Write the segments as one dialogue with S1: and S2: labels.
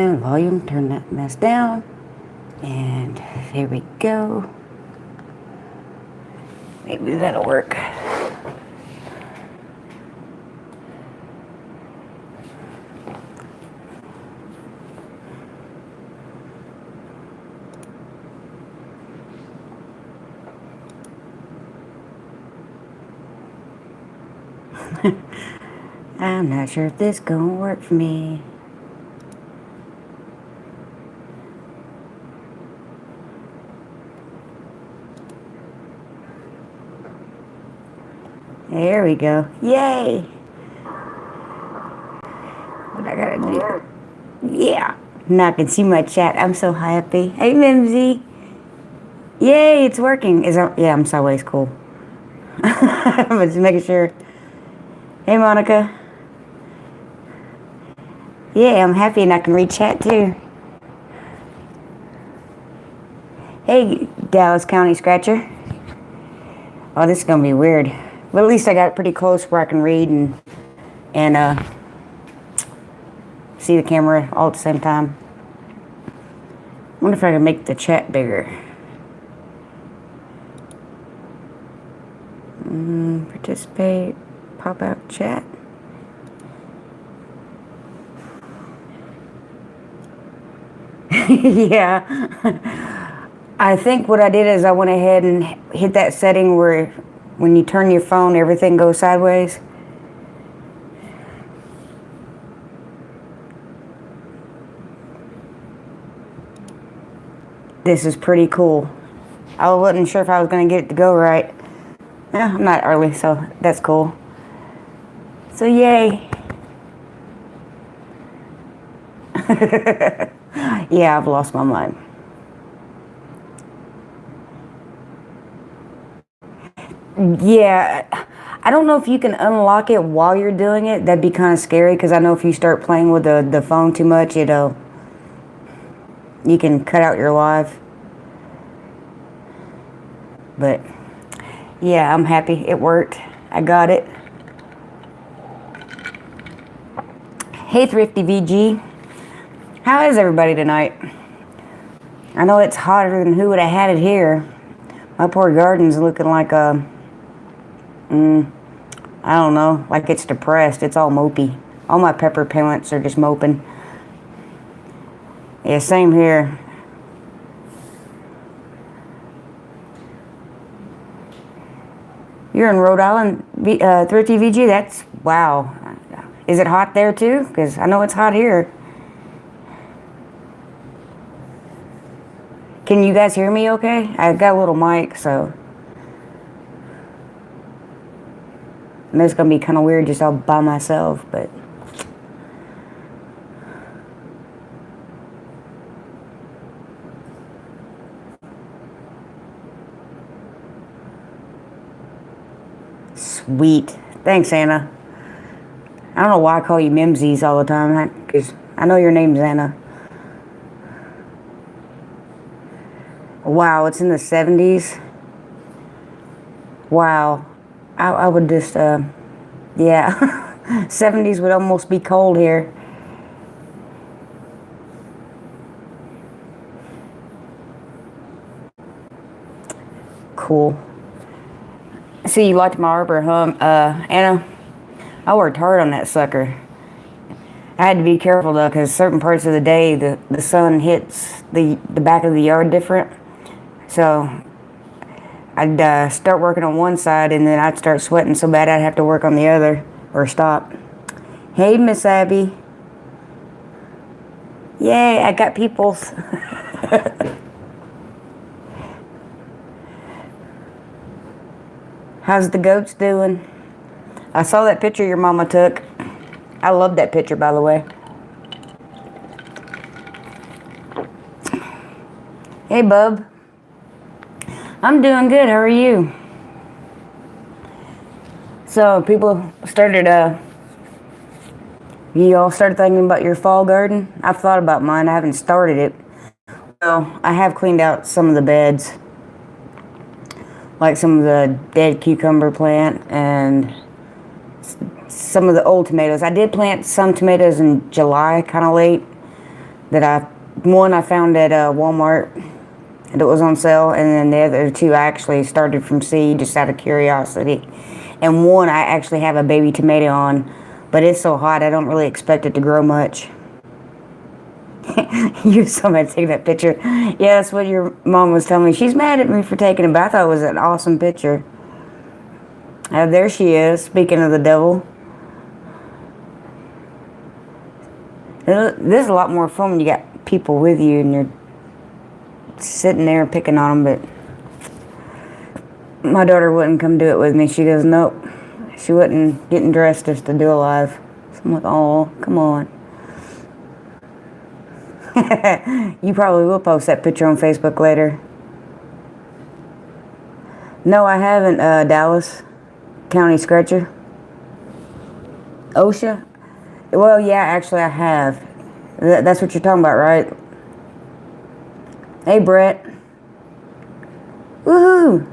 S1: And volume, turn that mess down. And here we go. Maybe that'll work. I'm not sure if this gonna work for me. There we go. Yay! What I gotta do? Yeah. Now I can see my chat. I'm so happy. Hey, Mimsy. Yay, it's working. Yeah, I'm sideways. Cool. I'm just making sure. Hey, Monica. Yeah, I'm happy and I can read chat too. Hey, Dallas County Scratcher. Oh, this is gonna be weird. But at least I got it pretty close where I can read and see the camera all at the same time. I wonder if I can make the chat bigger. Participate, pop out chat. Yeah. I think what I did is I went ahead and hit that setting where when you turn your phone, everything goes sideways. This is pretty cool. I wasn't sure if I was going to get it to go right. I'm not early, so that's cool. So yay. Yeah, I've lost my mind. Yeah, I don't know if you can unlock it while you're doing it. That'd be kind of scary because I know if you start playing with the phone too much, you can cut out your live. But yeah, I'm happy it worked. I got it. Hey, Thrifty VG. How is everybody tonight? I know it's hotter than who would have had it here. My poor garden's looking like I don't know, like it's depressed. It's all mopey. All my pepper plants are just moping. Yeah, same here. You're in Rhode Island, Thrifty VG? That's, wow. Is it hot there too? Because I know it's hot here. Can you guys hear me okay? I've got a little mic, so. And it's going to be kind of weird just all by myself, but. Sweet. Thanks, Anna. I don't know why I call you Mimsies all the time, because I know your name's Anna. Wow, it's in the 70s. Wow. I would just, yeah. 70s would almost be cold here. Cool. See, you liked my arbor, huh? Anna, I worked hard on that sucker. I had to be careful though, because certain parts of the day, the sun hits the back of the yard different. So I'd start working on one side and then I'd start sweating so bad I'd have to work on the other or stop. Hey, Miss Abby. Yay, I got peoples. How's the goats doing? I saw that picture your mama took. I love that picture, by the way. Hey, bub. I'm doing good. How are you? So, people started, you all started thinking about your fall garden? I've thought about mine. I haven't started it. So, I have cleaned out some of the beds. Like some of the dead cucumber plant and some of the old tomatoes. I did plant some tomatoes in July, kind of late. that one I found at Walmart that was on sale, and then the other two I actually started from seed just out of curiosity. And one I actually have a baby tomato on, but it's so hot I don't really expect it to grow much. You somebody taking that picture. Yeah, that's what your mom was telling me. She's mad at me for taking it, but I thought it was an awesome picture. There she is, speaking of the devil. There's a lot more fun when you got people with you and you're sitting there picking on them, but my daughter wouldn't come do it with me. She goes, nope. She wasn't getting dressed just to do a live. So I'm like, oh, come on. You probably will post that picture on Facebook later. No, I haven't, Dallas County Scratcher. OSHA? Well, yeah, actually I have. That's what you're talking about, right? Hey, Brett. Woohoo!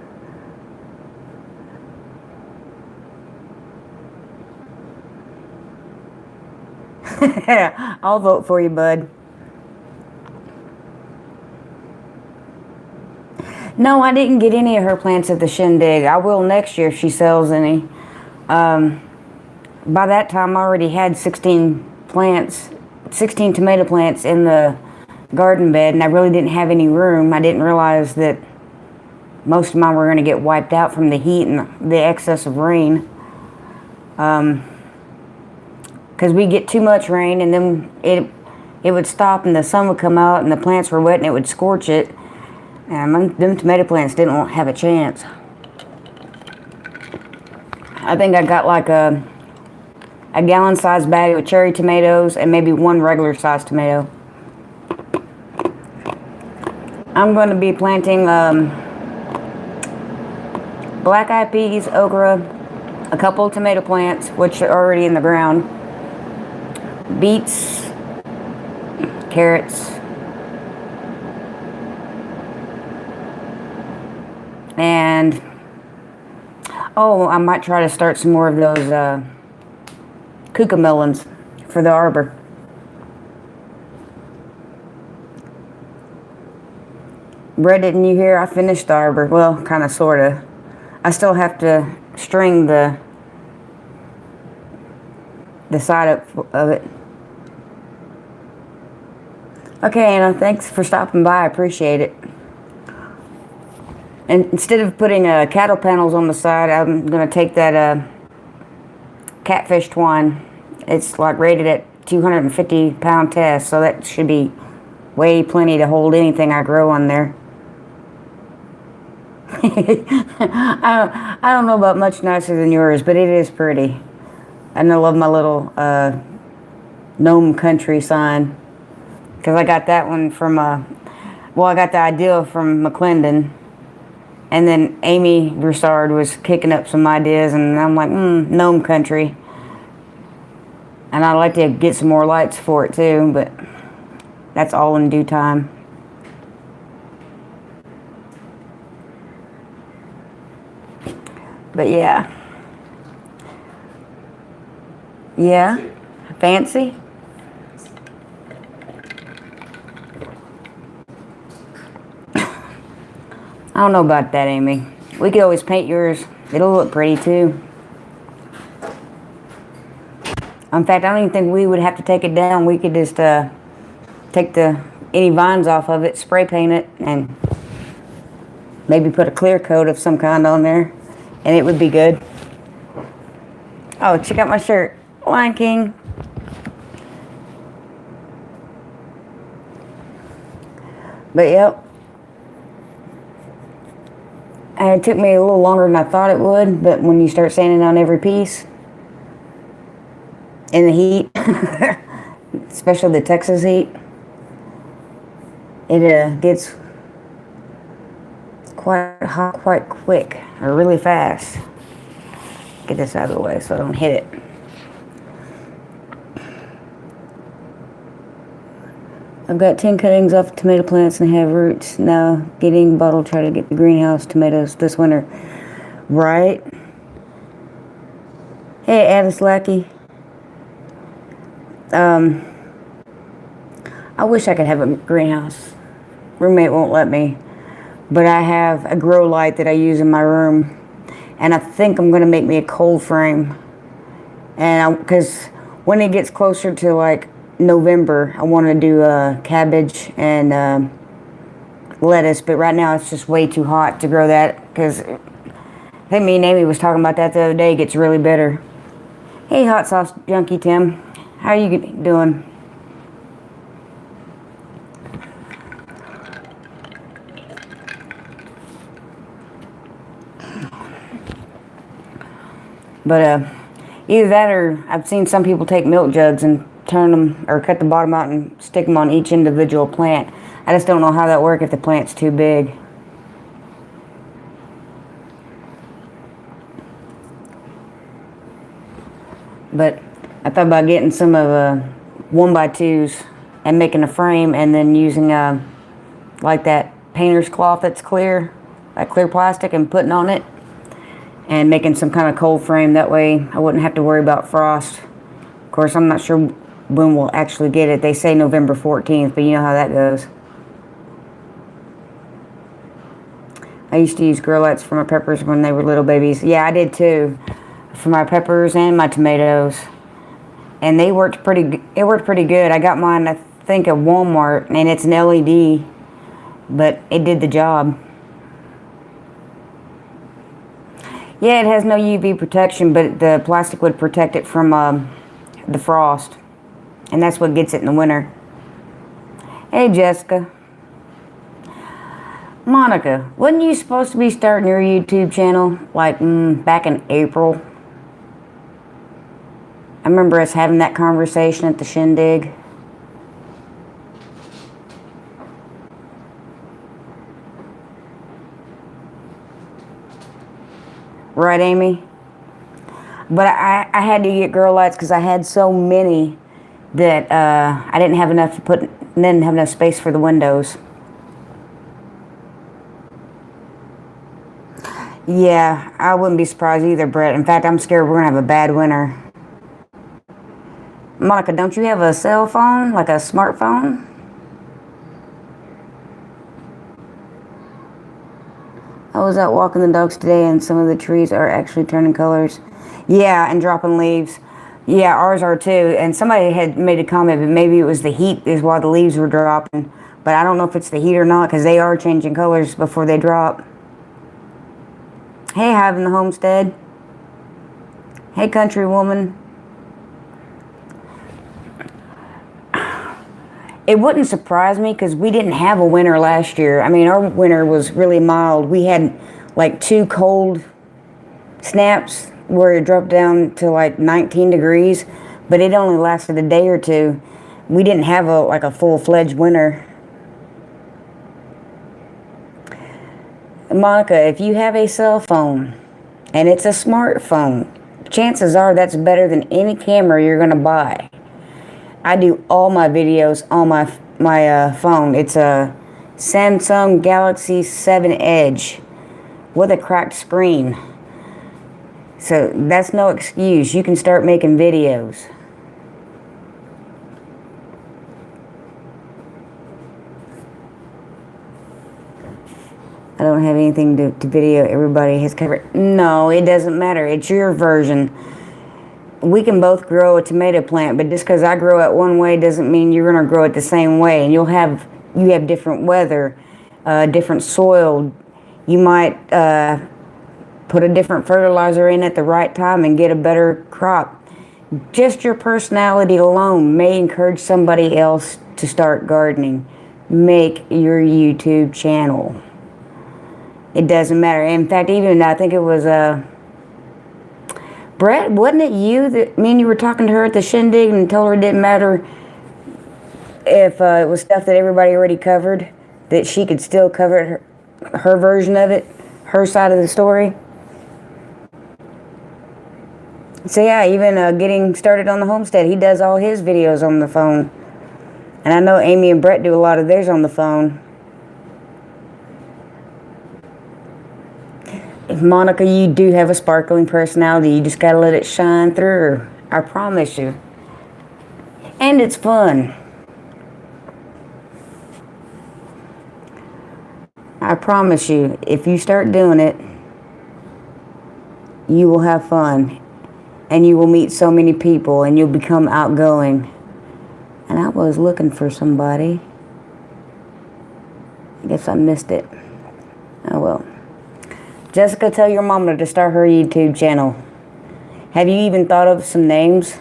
S1: I'll vote for you, bud. No, I didn't get any of her plants at the shindig. I will next year if she sells any. By that time, I already had 16 plants, 16 tomato plants in the garden bed, and I really didn't have any room. I didn't realize that most of mine were going to get wiped out from the heat and the excess of rain. Because we get too much rain, and then it would stop, and the sun would come out, and the plants were wet, and it would scorch it. And them tomato plants didn't have a chance. I think I got like a gallon-sized bag of cherry tomatoes and maybe one regular-sized tomato. I'm going to be planting black-eyed peas, okra, a couple of tomato plants, which are already in the ground, beets, carrots, and oh, I might try to start some more of those cucamelons for the arbor. Brett, didn't you hear? I finished the arbor. Well, kind of, sort of. I still have to string the side of it. Okay, Anna, thanks for stopping by. I appreciate it. And instead of putting cattle panels on the side, I'm going to take that catfish twine. It's like rated at 250-pound test, so that should be way plenty to hold anything I grow on there. I don't know about much nicer than yours, but it is pretty. And I love my little gnome country sign, because I got that one from well, I got the idea from McClendon, and then Amy Broussard was kicking up some ideas, and I'm like, gnome country. And I'd like to get some more lights for it too, but that's all in due time. But yeah. Yeah? Fancy? I don't know about that, Amy. We could always paint yours. It'll look pretty too. In fact, I don't even think we would have to take it down. We could just take any vines off of it, spray paint it, and maybe put a clear coat of some kind on there, and it would be good. Oh, check out my shirt. Lion King. But yep. And it took me a little longer than I thought it would, but when you start sanding on every piece in the heat, especially the Texas heat, it gets quite hot quite quick, or really fast. Get this out of the way so I don't hit it. I've got 10 cuttings off tomato plants and have roots. Now getting bottle, try to get the greenhouse tomatoes this winter. Right? Hey, Addis Lackey. I wish I could have a greenhouse. Roommate won't let me. But I have a grow light that I use in my room. And I think I'm going to make me a cold frame. And because when it gets closer to like November, I want to do cabbage and lettuce. But right now it's just way too hot to grow that. Because I think me and Amy was talking about that the other day. It gets really bitter. Hey, hot sauce junkie Tim. How are you doing? But either that or I've seen some people take milk jugs and turn them or cut the bottom out and stick them on each individual plant. I just don't know how that works if the plant's too big. But I thought about getting some of 1x2s and making a frame and then using like that painter's cloth that's clear, that clear plastic, and putting on it. And making some kind of cold frame. That way I wouldn't have to worry about frost. Of course, I'm not sure when we'll actually get it. They say November 14th, but you know how that goes. I used to use grow lights for my peppers when they were little babies. Yeah, I did too. For my peppers and my tomatoes. And it worked pretty good. I got mine, I think, at Walmart, and it's an LED, but it did the job. Yeah, it has no UV protection, but the plastic would protect it from the frost. And that's what gets it in the winter. Hey, Jessica. Monica, wasn't you supposed to be starting your YouTube channel like back in April? I remember us having that conversation at the shindig. Right, Amy? But I had to get grow lights because I had so many that I didn't have enough space for the windows. Yeah, I wouldn't be surprised either, Brett. In fact, I'm scared we're gonna have a bad winter. Monica, don't you have a cell phone, like a smartphone? I was out walking the dogs today and some of the trees are actually turning colors. Yeah, and dropping leaves. Yeah, ours are too. And somebody had made a comment, but maybe it was the heat is why the leaves were dropping. But I don't know if it's the heat or not because they are changing colors before they drop. Hey, Hive in the Homestead. Hey, country woman. It wouldn't surprise me because we didn't have a winter last year. I mean, our winter was really mild. We had like 2 cold snaps where it dropped down to like 19 degrees, but it only lasted a day or two. We didn't have a full-fledged winter. Monica, if you have a cell phone and it's a smartphone, chances are that's better than any camera you're going to buy. I do all my videos on my phone. It's a Samsung Galaxy 7 Edge with a cracked screen. So that's no excuse. You can start making videos. I don't have anything to video. Everybody has covered. No, it doesn't matter. It's your version. We can both grow a tomato plant, but just because I grow it one way doesn't mean you're going to grow it the same way. And you have different weather, different soil. You might put a different fertilizer in at the right time and get a better crop. Just your personality alone may encourage somebody else to start gardening. Make your YouTube channel. It doesn't matter. In fact, even I think it was Brett, wasn't it you that me and you were talking to her at the shindig and told her it didn't matter if it was stuff that everybody already covered, that she could still cover her version of it, her side of the story? So yeah, even getting started on the homestead, he does all his videos on the phone. And I know Amy and Brett do a lot of theirs on the phone. Monica, you do have a sparkling personality. You just gotta let it shine through. I promise you. And it's fun. I promise you, if you start doing it, you will have fun. And you will meet so many people and you'll become outgoing. And I was looking for somebody. I guess I missed it. Oh well. Jessica, tell your mama to start her YouTube channel. Have you even thought of some names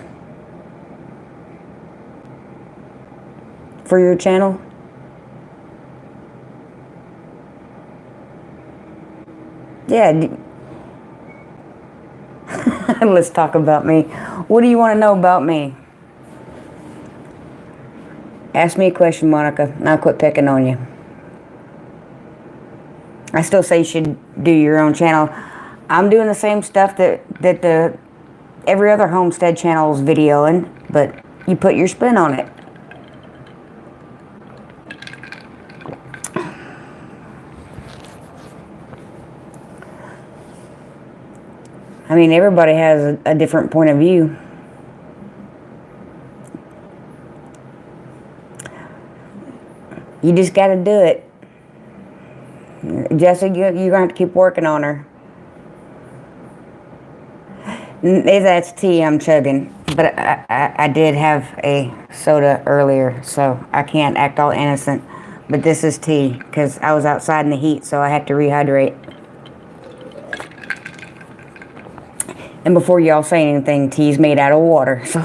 S1: for your channel? Yeah. Let's talk about me. What do you want to know about me? Ask me a question, Monica, and I'll quit picking on you. I still say you should do your own channel. I'm doing the same stuff that the every other homestead channel is videoing, but you put your spin on it. I mean, everybody has a different point of view. You just got to do it. Jessica, you're going to have to keep working on her. That's tea I'm chugging. But I did have a soda earlier, so I can't act all innocent. But this is tea, because I was outside in the heat, so I had to rehydrate. And before y'all say anything, tea's made out of water, so...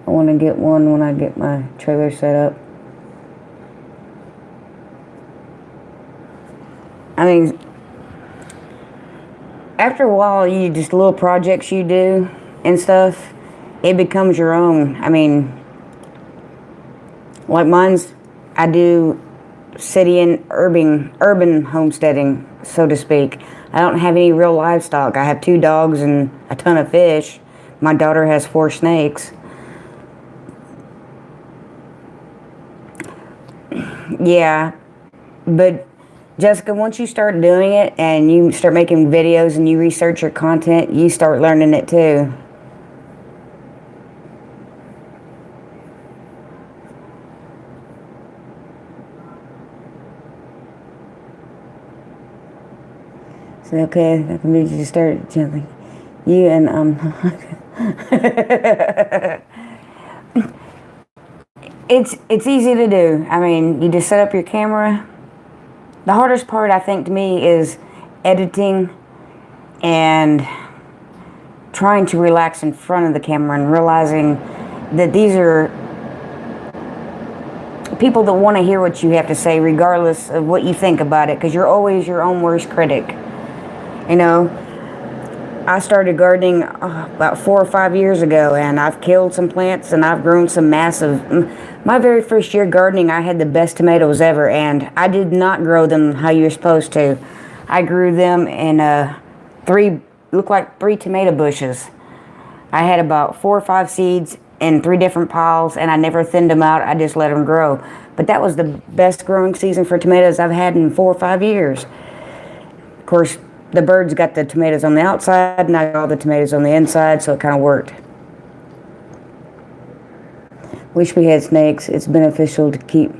S1: I want to get one when I get my trailer set up. I mean, after a while, just little projects you do and stuff, it becomes your own. I mean, like mine's, I do city and urban homesteading, so to speak. I don't have any real livestock. I have 2 dogs and a ton of fish. My daughter has 4 snakes. Yeah, but Jessica, once you start doing it and you start making videos and you research your content, you start learning it too. So, okay, I can need you to start gently. You and, It's easy to do. I mean, you just set up your camera. The hardest part, I think, to me is editing and trying to relax in front of the camera and realizing that these are people that want to hear what you have to say regardless of what you think about it, because you're always your own worst critic. You know, I started gardening about 4 or 5 years ago, and I've killed some plants and I've grown some massive... My very first year gardening, I had the best tomatoes ever, and I did not grow them how you're supposed to. I grew them in looked like 3 tomato bushes. I had about 4 or 5 seeds in 3 different piles, and I never thinned them out. I just let them grow. But that was the best growing season for tomatoes I've had in 4 or 5 years. Of course, the birds got the tomatoes on the outside, and I got all the tomatoes on the inside, so it kind of worked. Wish we had snakes. It's beneficial to keep...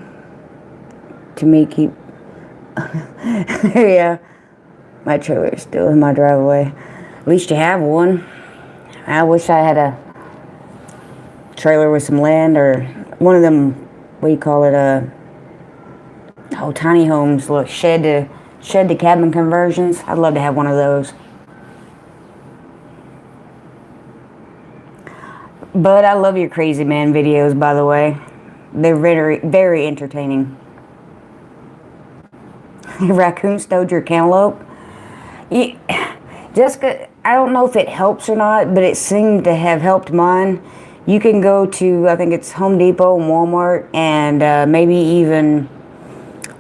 S1: Yeah. My trailer is still in my driveway. At least you have one. I wish I had a trailer with some land, or one of them, what do you call it, tiny homes, look, shed to cabin conversions. I'd love to have one of those. But I love your Crazy Man videos, by the way. They're very, very entertaining. Raccoon stowed your cantaloupe. Jessica, I don't know if it helps or not, but it seemed to have helped mine. You can go to, I think it's Home Depot and Walmart, and maybe even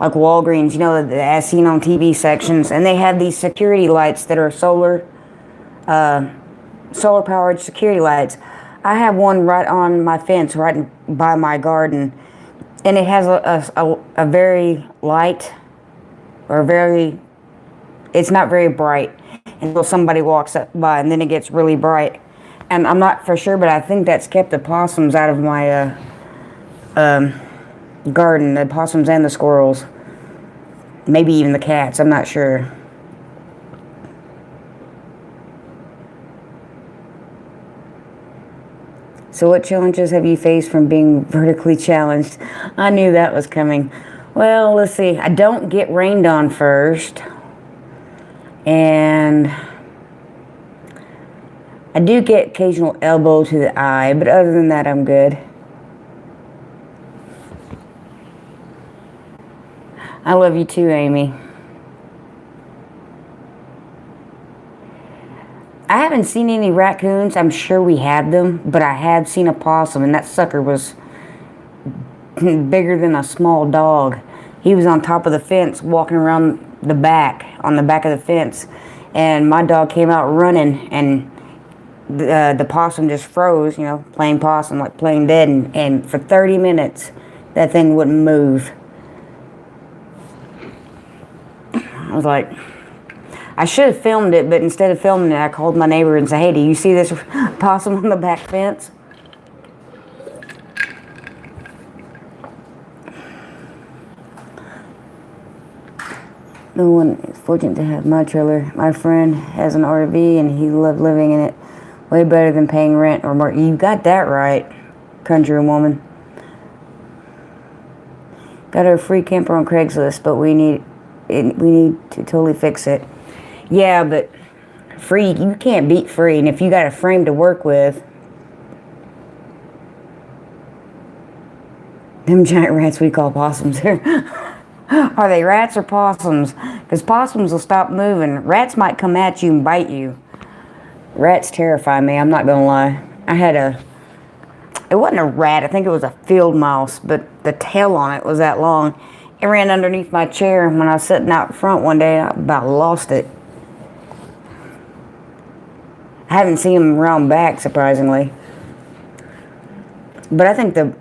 S1: like Walgreens, you know, the as seen on TV sections, and they have these security lights that are solar powered security lights. I have one right on my fence, right by my garden, and it has a very light, or very, it's not very bright until somebody walks up by, and then it gets really bright. And I'm not for sure, but I think that's kept the possums out of my garden, the possums and the squirrels. Maybe even the cats, I'm not sure. So what challenges have you faced from being vertically challenged? I knew that was coming. Well, let's see. I don't get rained on first. And I do get occasional elbow to the eye, but other than that, I'm good. I love you too, Amy. I haven't seen any raccoons. I'm sure we had them, but I have seen a possum, and that sucker was bigger than a small dog. He was on top of the fence, walking around the back, on the back of the fence, and my dog came out running, and the possum just froze, you know, playing possum, like playing dead, and for 30 minutes, that thing wouldn't move. I was like, I should have filmed it, but instead of filming it, I called my neighbor and said, hey, do you see this possum on the back fence? No one is fortunate to have my trailer. My friend has an RV and he loved living in it. Way better than paying rent or more. You got that right, country woman. Got a free camper on Craigslist, but we need to totally fix it. Yeah, but free, you can't beat free. And if you got a frame to work with, them giant rats we call possums. Are they rats or possums? Because possums will stop moving. Rats might come at you and bite you. Rats terrify me, I'm not gonna lie. It wasn't a rat, I think it was a field mouse, but the tail on it was that long. It ran underneath my chair when I was sitting out front one day. I about lost it. I haven't seen them around back, surprisingly. But I think the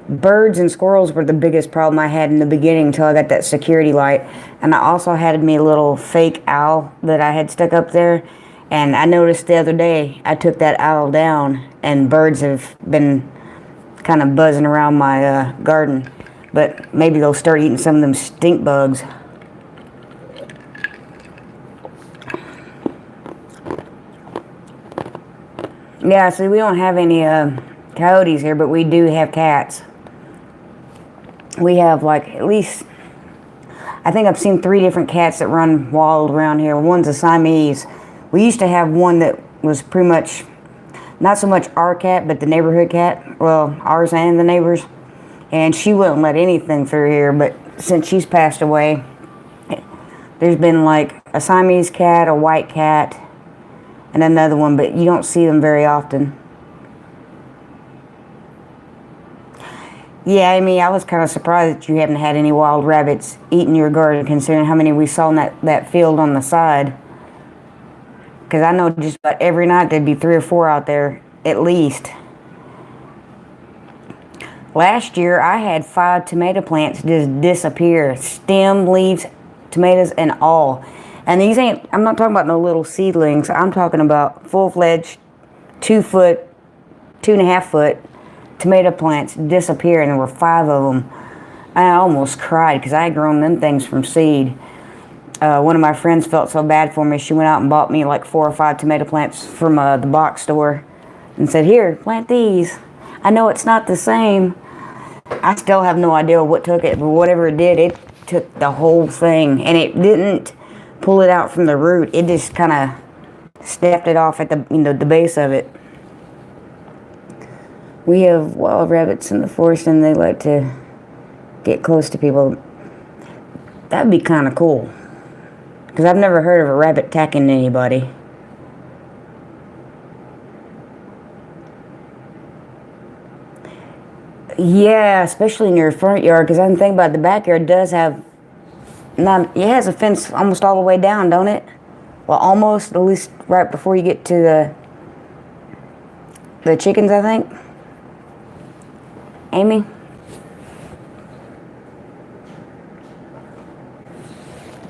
S1: birds and squirrels were the biggest problem I had in the beginning until I got that security light. And I also had me a little fake owl that I had stuck up there. And I noticed the other day I took that owl down and birds have been kind of buzzing around my garden. But maybe they'll start eating some of them stink bugs. Yeah, see, we don't have any coyotes here, but we do have cats. We have, like, at least, I think I've seen 3 different cats that run wild around here. One's a Siamese. We used to have one that was pretty much, not so much our cat, but the neighborhood cat. Well, ours and the neighbors. And she wouldn't let anything through here, but since she's passed away, there's been, like, a Siamese cat, a white cat, and another one, but you don't see them very often. Yeah, I mean, I was kind of surprised that you haven't had any wild rabbits eating your garden, considering how many we saw in that field on the side. Because I know just about every night there'd be 3 or 4 out there, at least. Last year, I had 5 tomato plants just disappear. Stem, leaves, tomatoes, and all. And these ain't, I'm not talking about no little seedlings. I'm talking about full-fledged, 2 foot, 2.5 foot tomato plants disappear, and there were 5 of them. I almost cried because I had grown them things from seed. One of my friends felt so bad for me, she went out and bought me like 4 or 5 tomato plants from the box store and said, here, plant these. I know it's not the same. I still have no idea what took it, but whatever it did, it took the whole thing, and it didn't pull it out from the root. It just kind of snapped it off at the base of it. We have wild rabbits in the forest, and they like to get close to people. That'd be kind of cool, because I've never heard of a rabbit attacking anybody. Yeah, especially in your front yard, because I'm thinking about the backyard does have, it has a fence almost all the way down, don't it? Well, almost, at least right before you get to the chickens, I think. Amy?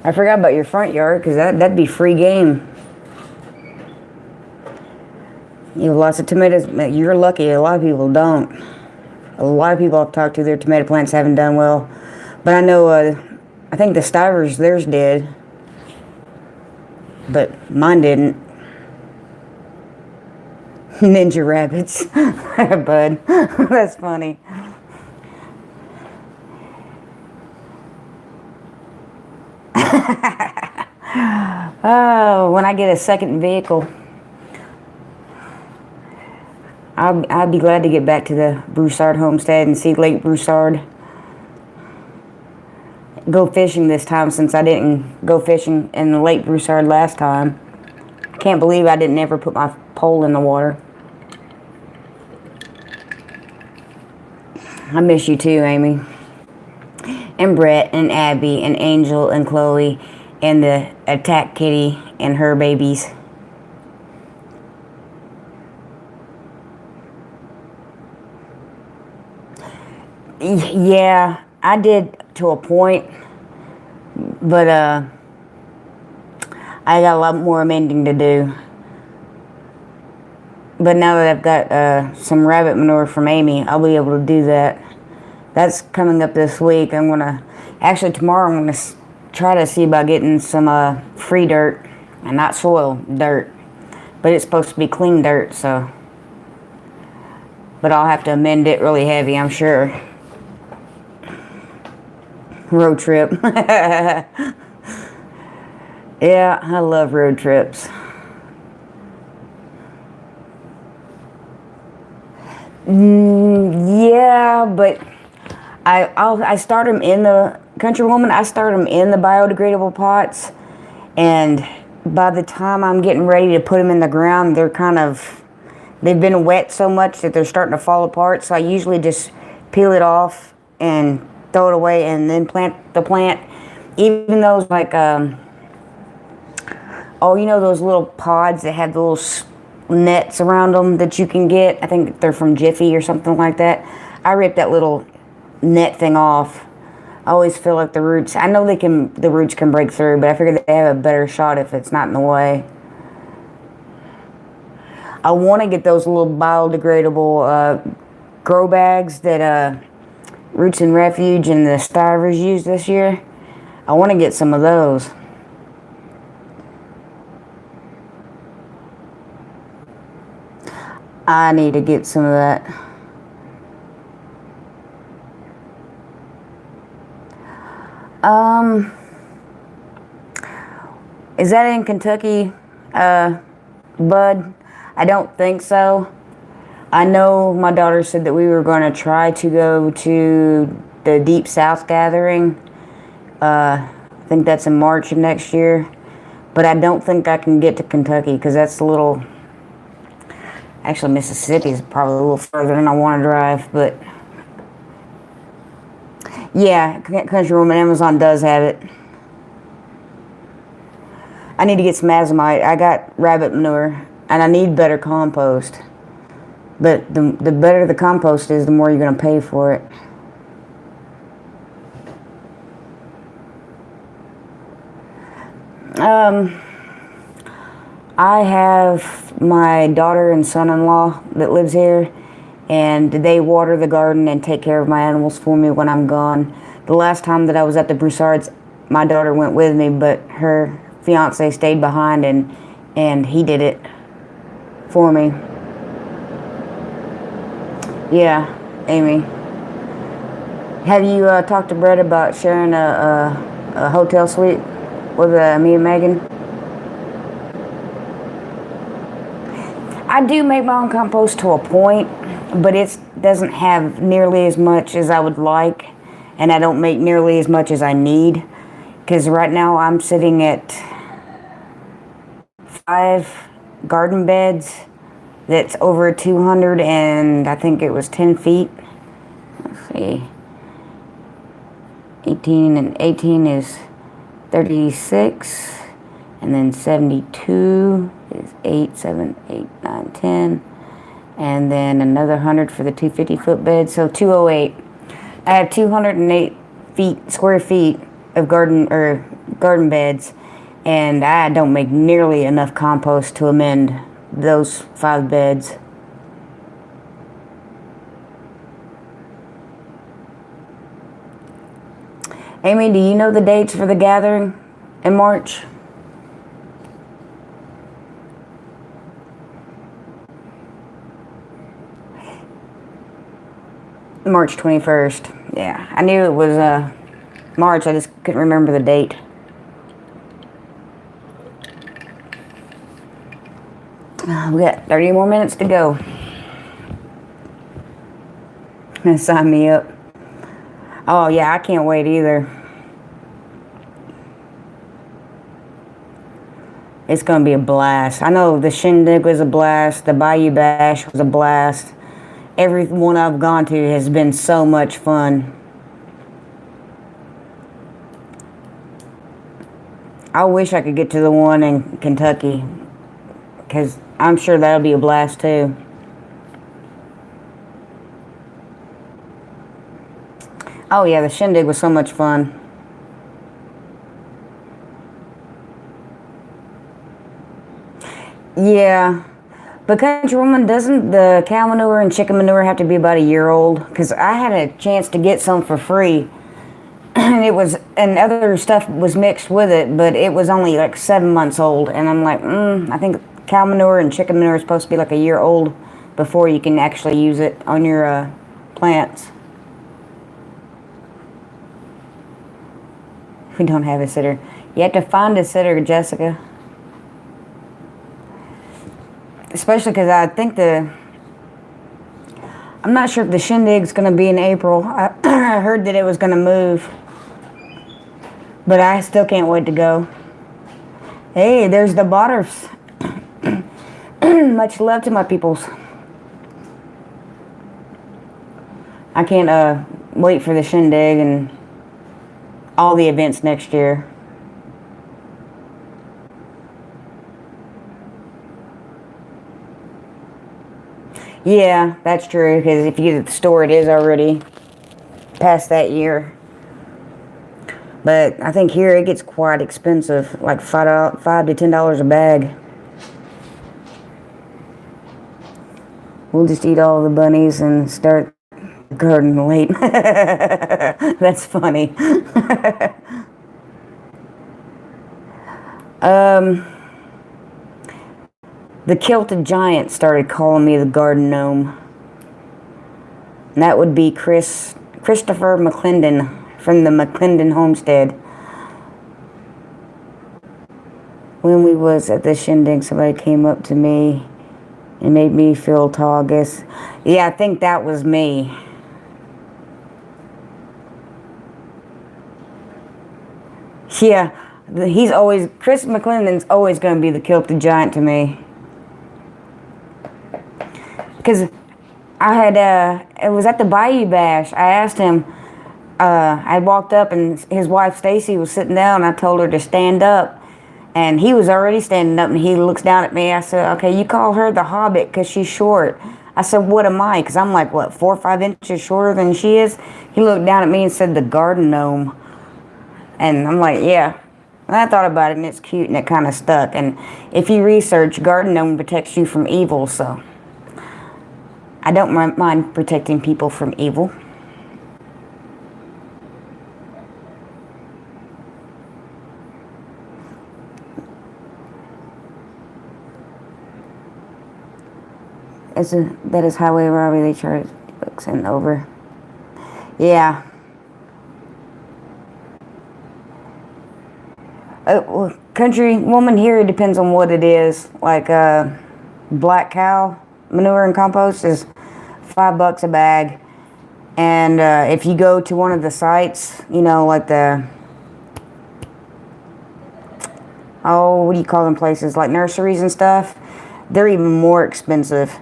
S1: I forgot about your front yard, because that'd be free game. You have lots of tomatoes. You're lucky, a lot of people don't. A lot of people I've talked to, their tomato plants haven't done well. But I know, I think the Stivers, theirs did. But mine didn't. Ninja rabbits. Bud. That's funny. Oh, when I get a second vehicle, I'd be glad to get back to the Broussard homestead and see Lake Broussard. Go fishing this time since I didn't go fishing in the Lake Broussard last time. Can't believe I didn't ever put my pole in the water. I miss you too, Amy. And Brett and Abby and Angel and Chloe and the attack kitty and her babies. Yeah, I did to a point, but I got a lot more amending to do. But now that I've got some rabbit manure from Amy, I'll be able to do that. That's coming up this week. Actually tomorrow I'm gonna try to see about getting some free dirt, and not soil, dirt. But it's supposed to be clean dirt, so. But I'll have to amend it really heavy, I'm sure. Road trip. Yeah, I love road trips. Yeah, but I start them in the Country Woman. I start them in the biodegradable pots, and by the time I'm getting ready to put them in the ground, they've been wet so much that they're starting to fall apart. So I usually just peel it off and throw it away, and then plant the plant. Even those those little pods that have the little nets around them that you can get. I think they're from Jiffy or something like that. I ripped that little net thing off. I always feel like the roots can break through, but I figure they have a better shot if it's not in the way. I want to get those little biodegradable grow bags that Roots and Refuge and the Stivers used this year. I want to get some of those. I need to get some of that. Is that in Kentucky, Bud? I don't think so. I know my daughter said that we were going to try to go to the Deep South gathering. I think that's in March of next year. But I don't think I can get to Kentucky because that's a little... Actually, Mississippi is probably a little further than I want to drive, but... Yeah, Country Woman, Amazon does have it. I need to get some azomite. I got rabbit manure, and I need better compost. But the better the compost is, the more you're going to pay for it. I have my daughter and son-in-law that lives here, and they water the garden and take care of my animals for me when I'm gone. The last time that I was at the Broussards, my daughter went with me, but her fiance stayed behind, and he did it for me. Yeah, Amy. Have you talked to Brett about sharing a hotel suite with me and Megan? I do make my own compost to a point, but it doesn't have nearly as much as I would like, and I don't make nearly as much as I need, because right now I'm sitting at 5 garden beds that's over 200, and I think it was 10 feet. Let's see. 18 and 18 is 36, and then 72 is 8, 7, 8, 9, 10, and then another 100 for the 250-foot bed, so 208. I have 208 square feet of garden beds, and I don't make nearly enough compost to amend those 5 beds. Amy, do you know the dates for the gathering in March? March 21st. Yeah, I knew it was March. I just couldn't remember the date. We got 30 more minutes to go. Sign me up. Oh, yeah, I can't wait either. It's going to be a blast. I know the Shindig was a blast. The Bayou Bash was a blast. Every one I've gone to has been so much fun. I wish I could get to the one in Kentucky, because I'm sure that'll be a blast too. Oh yeah, the Shindig was so much fun. Yeah. But Country Woman, doesn't the cow manure and chicken manure have to be about a year old? Because I had a chance to get some for free, and and other stuff was mixed with it, but it was only like 7 months old, and I'm like, I think cow manure and chicken manure is supposed to be like a year old before you can actually use it on your plants. We don't have a sitter. You have to find a sitter, Jessica. Especially because I think I'm not sure if the Shindig's going to be in April. I heard that it was going to move. But I still can't wait to go. Hey, there's the Botters. Much love to my peoples. I can't wait for the Shindig and all the events next year. Yeah, that's true, because if you get at the store, it is already past that year. But I think here it gets quite expensive, like $5 to $10 a bag. We'll just eat all the bunnies and start the garden late. That's funny. The Kilted Giant started calling me the garden gnome. And that would be Christopher McClendon from the McClendon Homestead. When we was at the Shindig, somebody came up to me and made me feel tall, I guess. Yeah, I think that was me. Yeah, Chris McClendon's always going to be the Kilted Giant to me. Because it was at the Bayou Bash. I asked him, I walked up and his wife Stacy was sitting down. I told her to stand up, and he was already standing up, and he looks down at me. I said, okay, you call her the Hobbit because she's short. I said, what am I? Because I'm like, what, 4 or 5 inches shorter than she is? He looked down at me and said, the garden gnome. And I'm like, yeah. And I thought about it, and it's cute, and it kind of stuck. And if you research, garden gnome protects you from evil, so I don't mind protecting people from evil. That is highway robbery. They charge books and over. Yeah. Well, Country Woman, here it depends on what it is. Like black cow manure and compost is $5 a bag, and if you go to one of the sites, you know, like what do you call them places, like nurseries and stuff, they're even more expensive.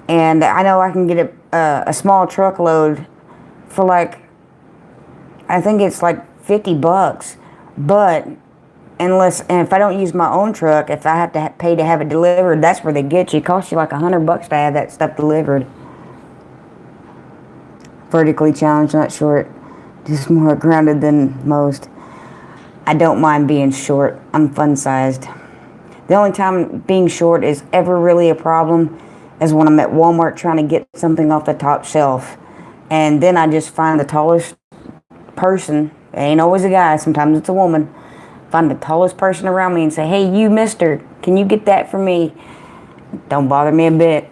S1: And I know I can get a small truckload for like, I think it's like $50, but if I don't use my own truck, if I have to pay to have it delivered, that's where they get you. It costs you like $100 to have that stuff delivered. Vertically challenged, not short. Just more grounded than most. I don't mind being short. I'm fun-sized. The only time being short is ever really a problem is when I'm at Walmart trying to get something off the top shelf. And then I just find the tallest person It ain't always a guy. Sometimes it's a woman. Find the tallest person around me and say, "Hey, you, mister, can you get that for me?" Don't bother me a bit.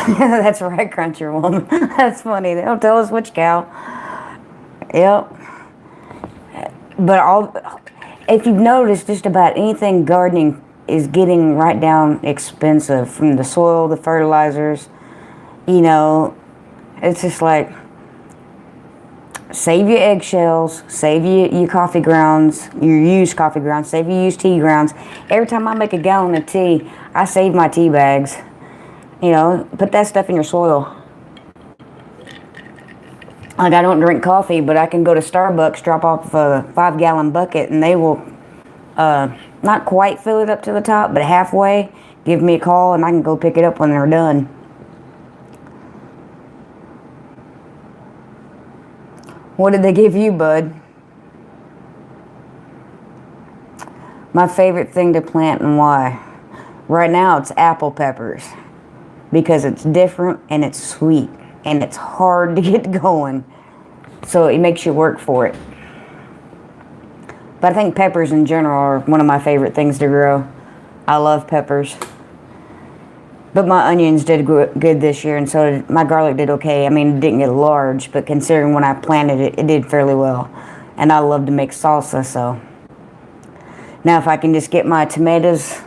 S1: That's right, Cruncher Woman. That's funny. They don't tell us which cow. Yep. But if you've noticed, just about anything gardening is getting right down expensive, from the soil, the fertilizers. You know, it's just like, save your eggshells, save your coffee grounds, your used coffee grounds, save your used tea grounds. Every time I make a gallon of tea, I save my tea bags. You know, put that stuff in your soil. Like, I don't drink coffee, but I can go to Starbucks, drop off a 5-gallon bucket, and they will not quite fill it up to the top, but halfway. Give me a call, and I can go pick it up when they're done. What did they give you, bud? My favorite thing to plant and why? Right now, it's apple peppers. Because it's different and it's sweet and it's hard to get going, so it makes you work for it. But I think peppers in general are one of my favorite things to grow. I love peppers. But my onions did good this year, and so did my garlic. Did okay. I mean, it didn't get large, but considering when I planted it, it did fairly well. And I love to make salsa, so now if I can just get my tomatoes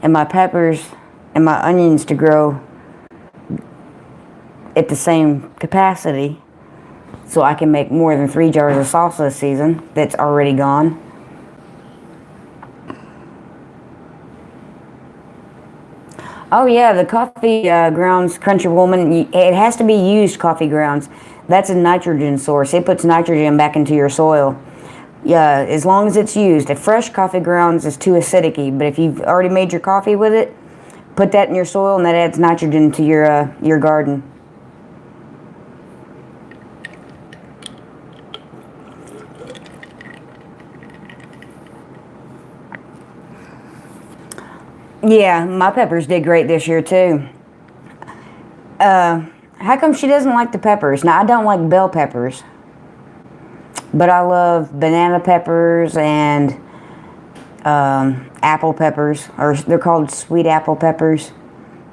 S1: and my peppers and my onions to grow at the same capacity, so I can make more than 3 jars of salsa a season that's already gone. Oh yeah, the coffee grounds, Cruncher Woman, it has to be used coffee grounds. That's a nitrogen source. It puts nitrogen back into your soil. Yeah, as long as it's used. If fresh coffee grounds is too acidic, but if you've already made your coffee with it, put that in your soil, and that adds nitrogen to your garden. Yeah, my peppers did great this year too. How come she doesn't like the peppers? Now, I don't like bell peppers, but I love banana peppers and apple peppers, or they're called sweet apple peppers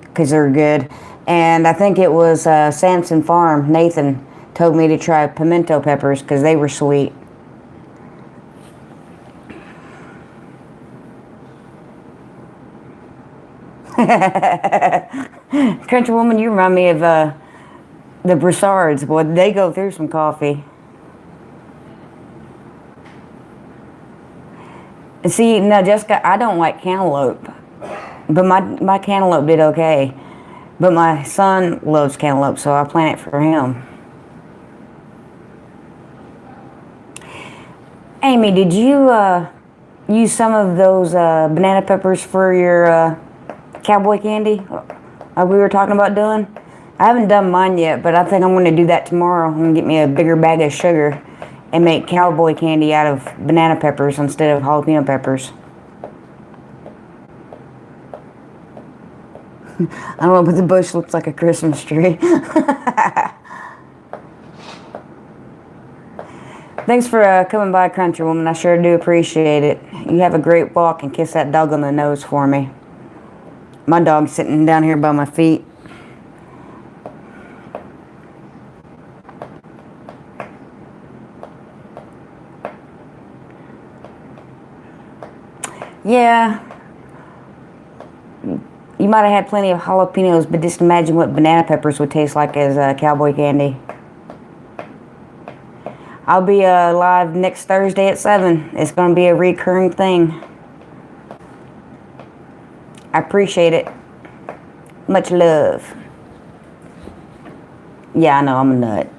S1: because they're good. And I think it was Samson Farm, Nathan, told me to try pimento peppers because they were sweet. Country Woman, you remind me of the Broussards. Boy, they go through some coffee. And see, now Jessica, I don't like cantaloupe, but my cantaloupe did okay. But my son loves cantaloupe, so I plant it for him. Amy, did you use some of those banana peppers for your cowboy candy like we were talking about doing? I haven't done mine yet, but I think I'm going to do that tomorrow. I'm going to get me a bigger bag of sugar and make cowboy candy out of banana peppers instead of jalapeno peppers. I don't know, but the bush looks like a Christmas tree. Thanks for coming by, Country Woman. I sure do appreciate it. You have a great walk, and kiss that dog on the nose for me. My dog's sitting down here by my feet. Yeah. You might have had plenty of jalapenos, but just imagine what banana peppers would taste like as cowboy candy. I'll be live next Thursday at 7. It's going to be a recurring thing. I appreciate it. Much love. Yeah, I know, I'm a nut.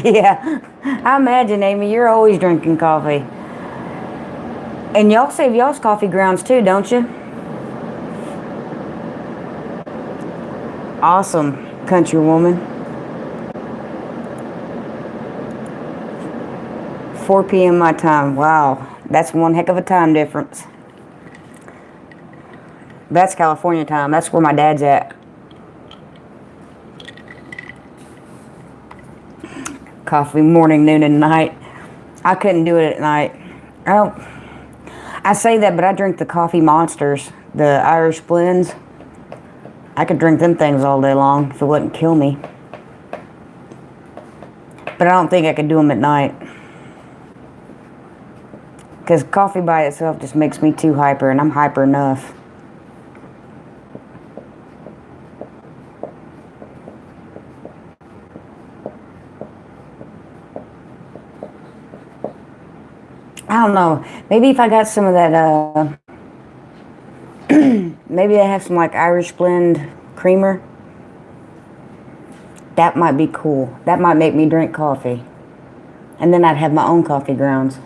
S1: Yeah, I imagine, Amy, you're always drinking coffee. And y'all save y'all's coffee grounds too, don't you? Awesome, country woman. 4 p.m. my time. Wow, that's one heck of a time difference. That's California time. That's where my dad's at. Coffee morning, noon, and night. I couldn't do it at night. I don't. I say that, but I drink the coffee monsters, the Irish blends. I could drink them things all day long if it wouldn't kill me. But I don't think I could do them at night. Because coffee by itself just makes me too hyper, and I'm hyper enough. I don't know. Maybe if I got some of that, maybe they have some like Irish blend creamer. That might be cool. That might make me drink coffee. And then I'd have my own coffee grounds.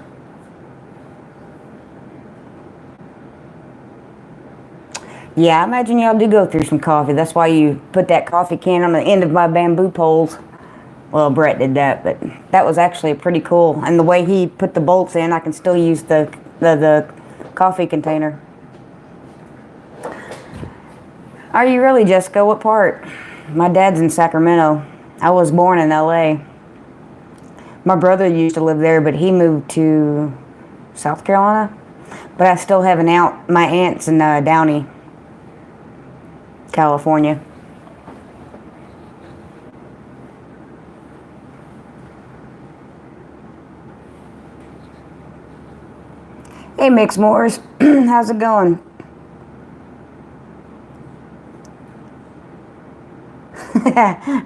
S1: Yeah, I imagine y'all do go through some coffee. That's why you put that coffee can on the end of my bamboo poles. Well, Brett did that, but that was actually pretty cool. And the way he put the bolts in, I can still use the coffee container. Are you really, Jessica? What part? My dad's in Sacramento. I was born in LA. My brother used to live there, but he moved to South Carolina. But I still have my aunt's in Downey, California. Hey, Mix Morris, how's it going?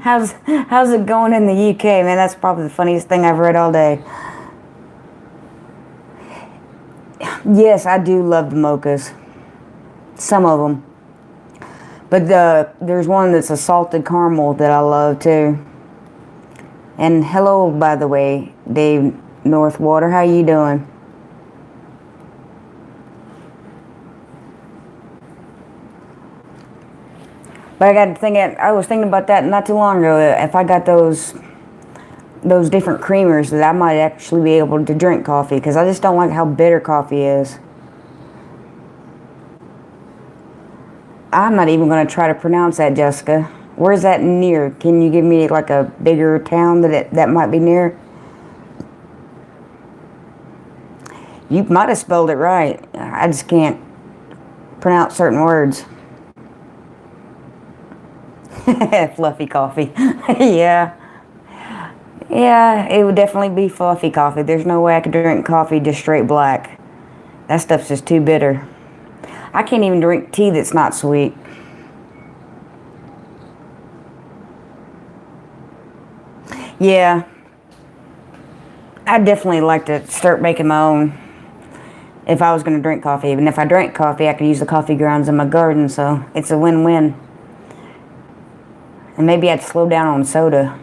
S1: how's it going in the UK, man? That's probably the funniest thing I've read all day. Yes, I do love the mochas. Some of them. But there's one that's a salted caramel that I love too. And hello, by the way, Dave Northwater. How you doing? But I was thinking about that not too long ago. If I got those different creamers, that I might actually be able to drink coffee, because I just don't like how bitter coffee is. I'm not even going to try to pronounce that, Jessica. Where's that near? Can you give me like a bigger town that might be near? You might have spelled it right. I just can't pronounce certain words. Fluffy coffee. Yeah. Yeah, it would definitely be fluffy coffee. There's no way I could drink coffee just straight black. That stuff's just too bitter. I can't even drink tea that's not sweet. Yeah. I'd definitely like to start making my own if I was going to drink coffee. Even if I drank coffee, I could use the coffee grounds in my garden, so it's a win-win. And maybe I'd slow down on soda,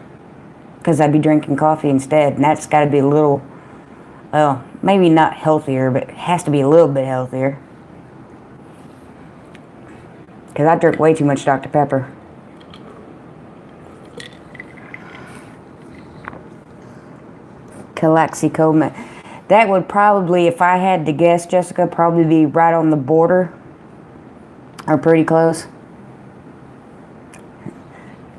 S1: because I'd be drinking coffee instead. And that's got to be a little, well, maybe not healthier, but it has to be a little bit healthier. Because I drink way too much Dr. Pepper. Calexico. That would probably, if I had to guess, Jessica, probably be right on the border. Or pretty close.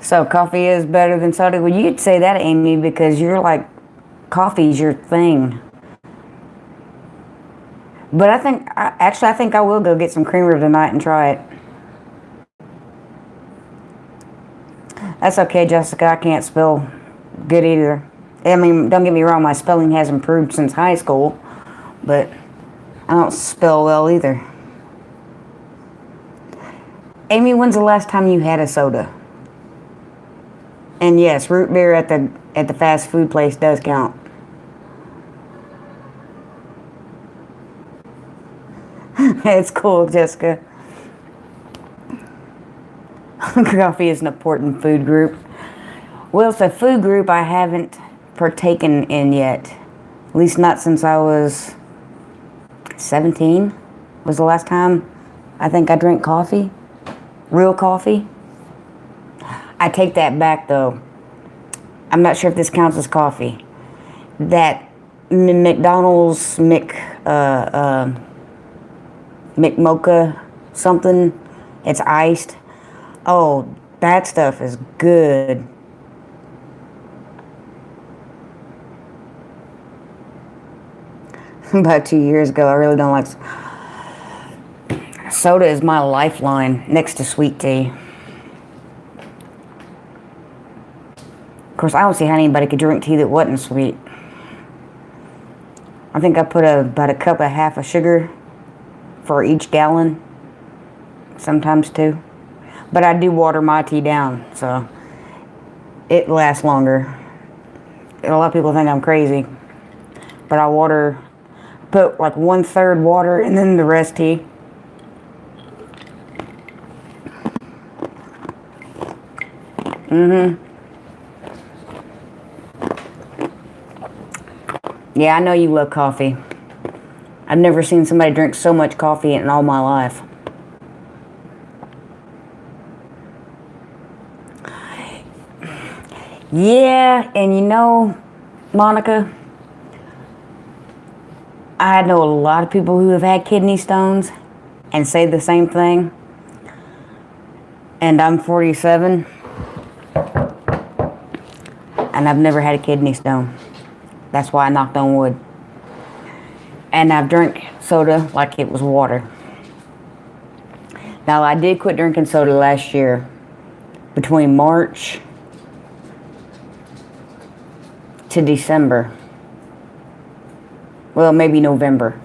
S1: So coffee is better than soda. Well, you'd say that, Amy, because you're like, coffee's your thing. But I think I will go get some creamer tonight and try it. That's okay, Jessica. I can't spell good either. I mean, don't get me wrong, my spelling has improved since high school, but I don't spell well either. Amy, when's the last time you had a soda? And yes, root beer at the fast food place does count. It's cool, Jessica. Coffee is an important food group. Well, it's a food group I haven't partaken in yet. At least not since I was 17. Was the last time I think I drank coffee. Real coffee. I take that back though. I'm not sure if this counts as coffee. That McDonald's McMocha something. It's iced. Oh, that stuff is good. About 2 years ago, I really don't like soda. Is my lifeline next to sweet tea. Of course, I don't see how anybody could drink tea that wasn't sweet. I think I put about a cup and a half of sugar for each gallon, sometimes two. But I do water my tea down, so it lasts longer. A lot of people think I'm crazy, but I put like 1/3 water and then the rest tea. Yeah, I know you love coffee. I've never seen somebody drink so much coffee in all my life. Yeah, and you know, Monica, I know a lot of people who have had kidney stones and say the same thing. And I'm 47, and I've never had a kidney stone. That's why I knocked on wood. And I've drank soda like it was water. Now, I did quit drinking soda last year. Between March to December. Well, maybe November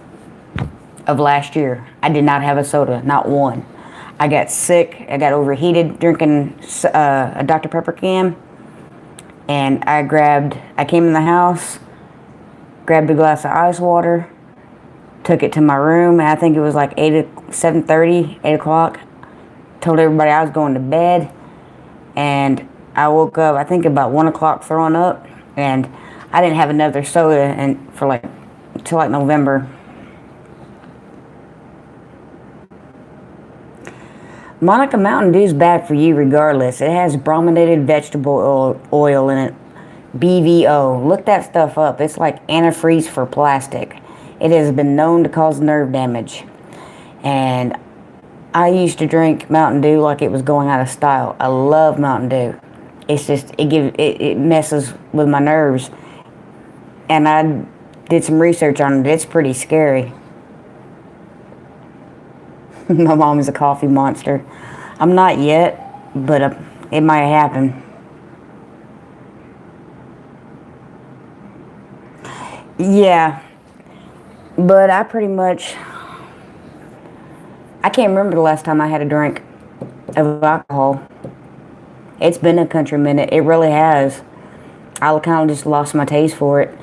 S1: of last year. I did not have a soda, not one. I got sick. I got overheated drinking a Dr. Pepper can. And I came in the house, grabbed a glass of ice water, took it to my room, and I think it was like 7:30, 8 o'clock. Told everybody I was going to bed, and I woke up, I think about 1 o'clock throwing up, and I didn't have another soda until like November. Monica, Mountain Dew's bad for you regardless. It has brominated vegetable oil in it. BVO. Look that stuff up. It's like antifreeze for plastic. It has been known to cause nerve damage. And I used to drink Mountain Dew like it was going out of style. I love Mountain Dew. It's just, it messes with my nerves. And I did some research on it. It's pretty scary. My mom is a coffee monster. I'm not yet, but it might happen. Yeah, but I can't remember the last time I had a drink of alcohol. It's been a country minute. It really has. I kind of just lost my taste for it.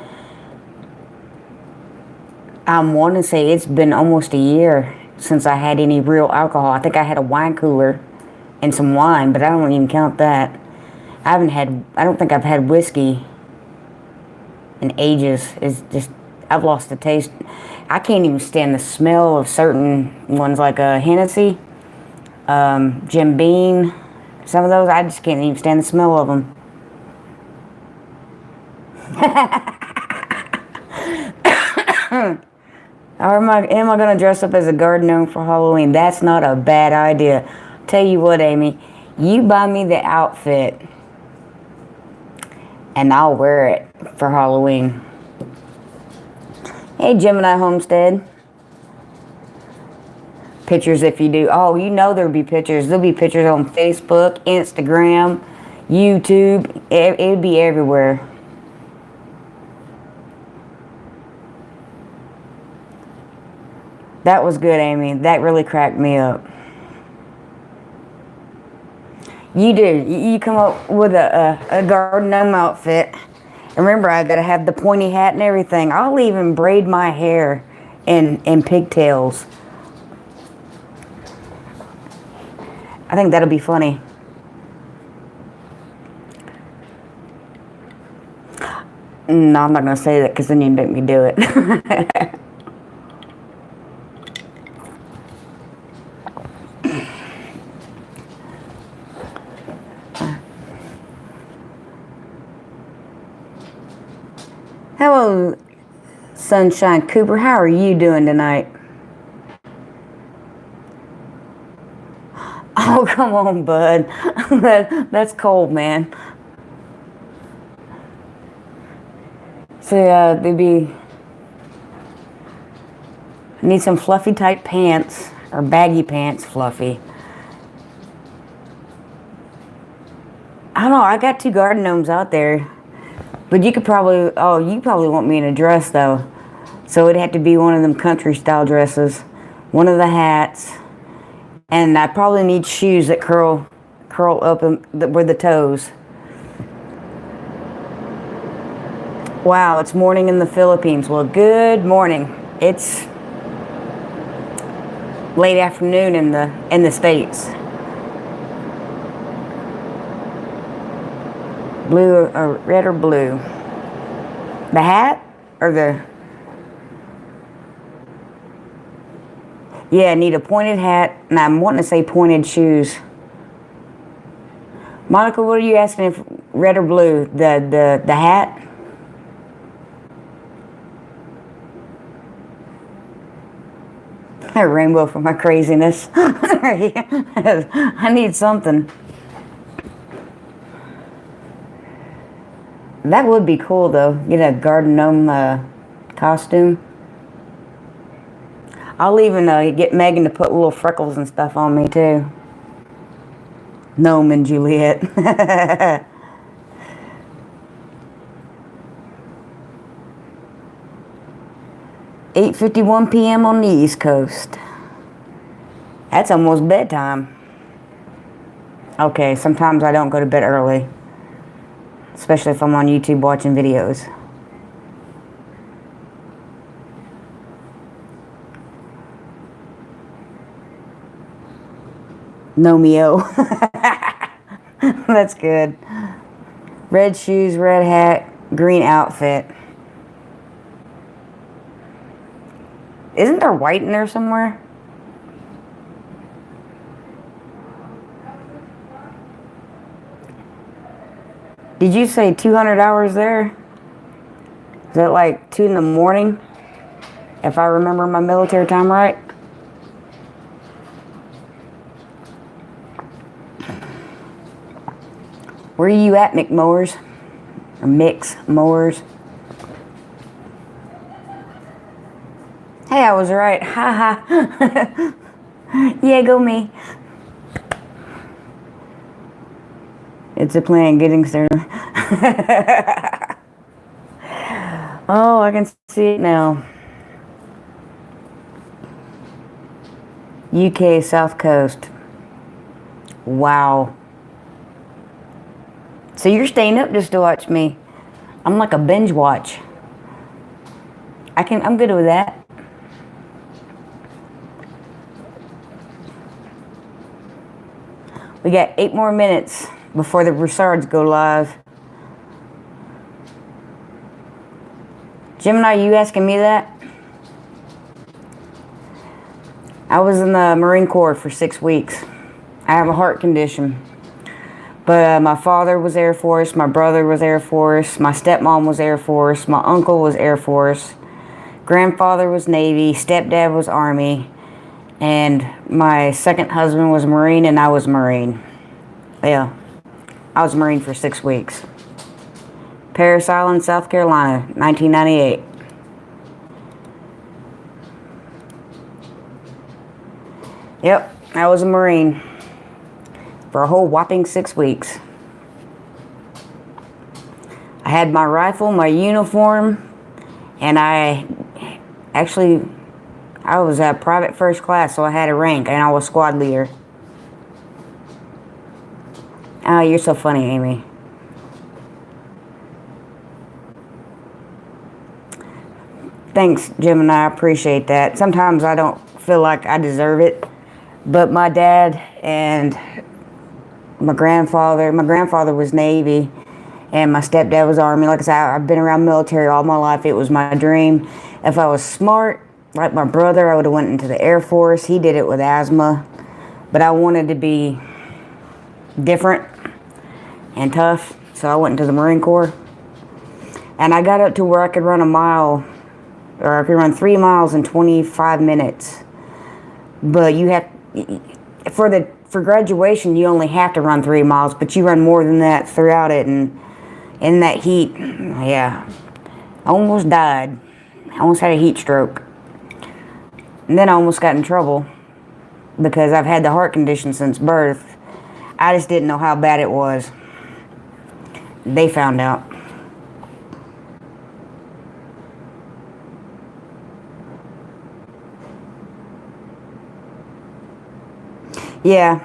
S1: I want to say it's been almost a year since I had any real alcohol. I think I had a wine cooler and some wine, but I don't even count that. I don't think I've had whiskey in ages. I've lost the taste. I can't even stand the smell of certain ones like Hennessy, Jim Beam. Some of those, I just can't even stand the smell of them. Or am I going to dress up as a garden gnome for Halloween? That's not a bad idea. Tell you what, Amy, you buy me the outfit and I'll wear it for Halloween. Hey, Gemini Homestead. Pictures if you do. Oh, you know there'll be pictures. There'll be pictures on Facebook, Instagram, YouTube. It'll be everywhere. That was good, Amy. That really cracked me up. You do. You come up with a garden gnome outfit. Remember, I gotta have the pointy hat and everything. I'll even braid my hair in pigtails. I think that'll be funny. No, I'm not gonna say that because then you make me do it. Hello, Sunshine Cooper. How are you doing tonight? Oh, come on, bud. That's cold, man. So, I need some fluffy type pants, or baggy pants, fluffy. I don't know, I got 2 garden gnomes out there. But you probably want me in a dress, though. So it'd have to be one of them country style dresses. One of the hats. And I probably need shoes that curl up with the toes. Wow, it's morning in the Philippines. Well, good morning. It's late afternoon in the States. Blue or red or blue? The hat or the... Yeah, I need a pointed hat, and I'm wanting to say pointed shoes. Monica, what are you asking, if red or blue? The hat? A rainbow for my craziness. I need something. That would be cool, though. Get a garden gnome costume. I'll even get Megan to put little freckles and stuff on me, too. Gnome and Juliet. 8:51 p.m. on the East Coast. That's almost bedtime. Okay, sometimes I don't go to bed early. Especially if I'm on YouTube watching videos. Nomeo. That's good. Red shoes, red hat, green outfit. Isn't there white in there somewhere? Did you say 200 hours there? Is that like 2 in the morning? If I remember my military time right? Where are you at, McMowers? Or Mix Mowers? Hey, I was right. Ha ha. Yeah, go me. It's a plan getting started. Oh, I can see it now. UK South Coast. Wow. So you're staying up just to watch me. I'm like a binge watch. I'm good with that. We got 8 more minutes before the Broussards go live. Gemini, you asking me that? I was in the Marine Corps for 6 weeks. I have a heart condition. But my father was Air Force, my brother was Air Force, my stepmom was Air Force, my uncle was Air Force, grandfather was Navy, stepdad was Army, and my second husband was Marine, and I was Marine. Yeah, I was Marine for 6 weeks. Parris Island, South Carolina, 1998. Yep, I was a Marine for a whole whopping 6 weeks. I had my rifle, my uniform, and I was a private first class, so I had a rank, and I was squad leader. Oh, you're so funny, Amy. Thanks, Gemini, I appreciate that. Sometimes I don't feel like I deserve it, but my dad and my grandfather was Navy, and my stepdad was Army. Like I said, I've been around military all my life. It was my dream. If I was smart, like my brother, I would have went into the Air Force. He did it with asthma, but I wanted to be different and tough, so I went into the Marine Corps. And I got up to where I could run a mile, or I could run 3 miles in 25 minutes. But you have, for graduation, you only have to run 3 miles, but you run more than that throughout it. And in that heat, yeah, I almost died. I almost had a heat stroke. And then I almost got in trouble because I've had the heart condition since birth. I just didn't know how bad it was. They found out. Yeah.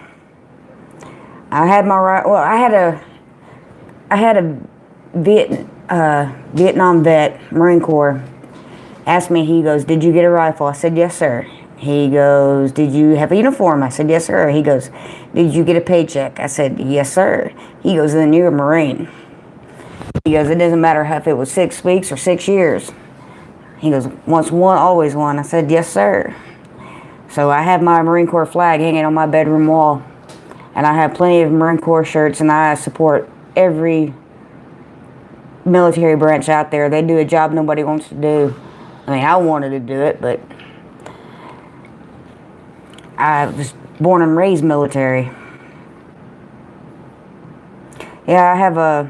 S1: I had my right. Well, I had a Vietnam vet, Marine Corps, asked me. He goes, "Did you get a rifle?" I said, "Yes, sir." He goes, "Did you have a uniform?" I said, "Yes, sir." He goes, "Did you get a paycheck?" I said, "Yes, sir." He goes, "Then you're a Marine." He goes, "It doesn't matter if it was 6 weeks or 6 years." He goes, "Once one, always one." I said, "Yes, sir." So I have my Marine Corps flag hanging on my bedroom wall. And I have plenty of Marine Corps shirts, and I support every military branch out there. They do a job nobody wants to do. I mean, I wanted to do it, but I was born and raised military. Yeah, I have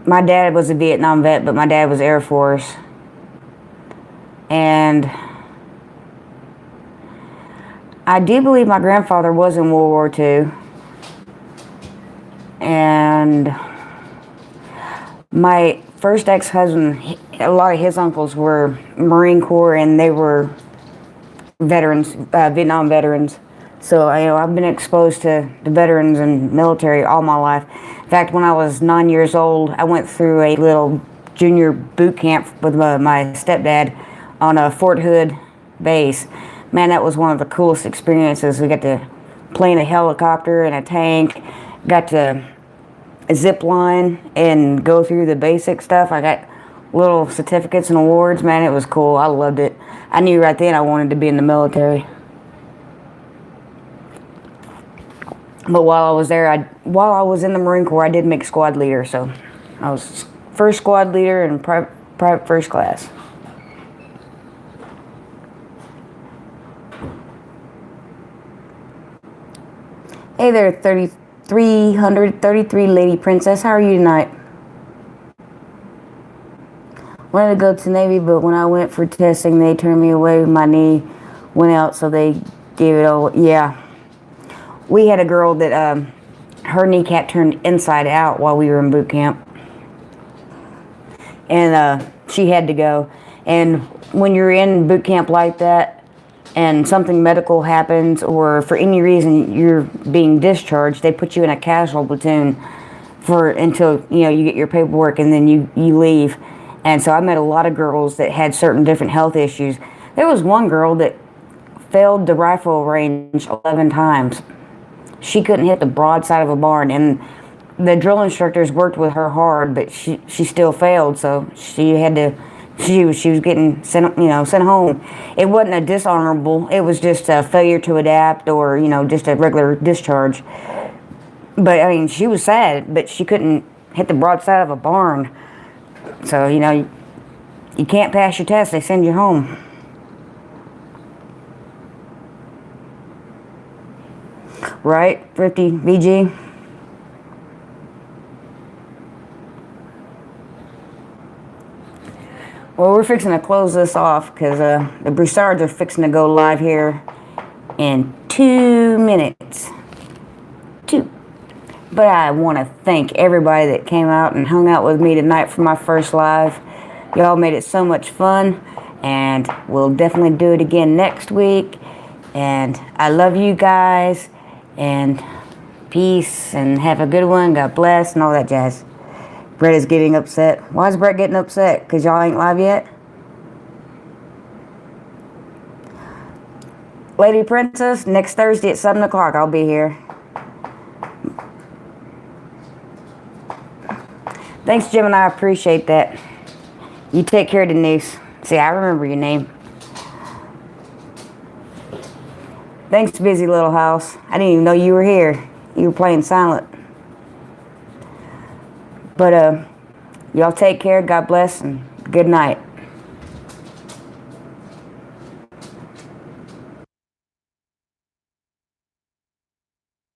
S1: my dad was a Vietnam vet, but my dad was Air Force. And I do believe my grandfather was in World War II. And my first ex-husband, a lot of his uncles were Marine Corps, and they were veterans, Vietnam veterans. So I've been exposed to the veterans and military all my life. In fact, when I was 9 years old, I went through a little junior boot camp with my stepdad on a Fort Hood base. Man, that was one of the coolest experiences. We got to play in a helicopter and a tank, got to zip line and go through the basic stuff. I got little certificates and awards. Man, it was cool. I loved it. I knew right then I wanted to be in the military. But while I was there, while I was in the Marine Corps, I did make squad leader. So I was first squad leader in private first class. Hey there, 3333 Lady Princess. How are you tonight? Wanted to go to Navy, but when I went for testing, they turned me away. My knee went out, so they gave it all. Yeah. We had a girl that her kneecap turned inside out while we were in boot camp. And she had to go. And when you're in boot camp like that, and something medical happens, or for any reason you're being discharged, they put you in a casual platoon until you get your paperwork, and then you leave. And so I met a lot of girls that had certain different health issues. There was one girl that failed the rifle range 11 times. She couldn't hit the broadside of a barn, and the drill instructors worked with her hard, but she still failed. So she had to. She was getting sent home. It wasn't a dishonorable. It was just a failure to adapt, or just a regular discharge. But I mean, she was sad, but she couldn't hit the broadside of a barn. So you can't pass your test. They send you home. Right, 50 VG. Well, we're fixing to close this off because the Broussards are fixing to go live here in 2 minutes. 2. But I want to thank everybody that came out and hung out with me tonight for my first live. Y'all made it so much fun, and we'll definitely do it again next week. And I love you guys, and peace, and have a good one. God bless, and all that jazz. Brett is getting upset. Why is Brett getting upset? Because y'all ain't live yet? Lady Princess, next Thursday at 7 o'clock, I'll be here. Thanks, Jim, and I appreciate that. You take care, Denise. See, I remember your name. Thanks, Busy Little House. I didn't even know you were here. You were playing silent. But, Y'all take care. God bless and good night.